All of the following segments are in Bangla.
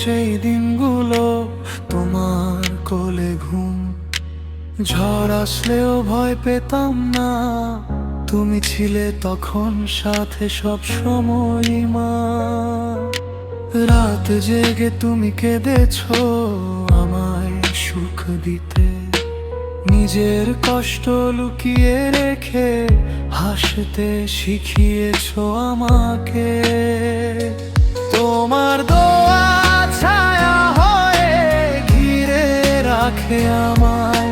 সেই দিনগুলো, তোমার কোলে ঘুম। ঝড় আসলেও ভয় পেতাম না, তুমি ছিলে তখন সাথে সব সময় মা। রাত জেগে তুমি কেঁদেছো আমায় সুখ দিতে, নিজের কষ্ট লুকিয়ে রেখে হাসতে শিখিয়েছো আমাকে। তোমার দোয়া ছায়া হয়ে ঘিরে রাখে আমায়,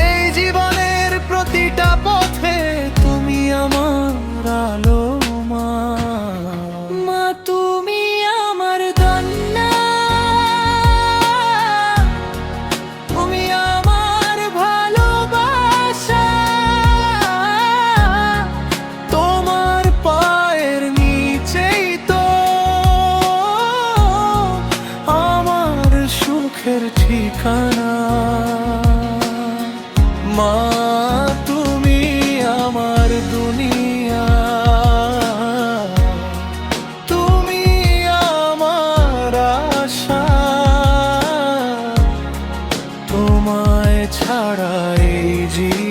এই জীবনের প্রতিটা পথে তুমি আমার আলো মা। মা তুমি আমার দন্না, তুমি আমার ভালোবাসা, তোমার পায়ের নিচেই তো আমার সুখের ঠিকানা। মা তুমি আমার দুনিয়া, তুমি আমার আশা, তোমায় ছাড়া এই জীবন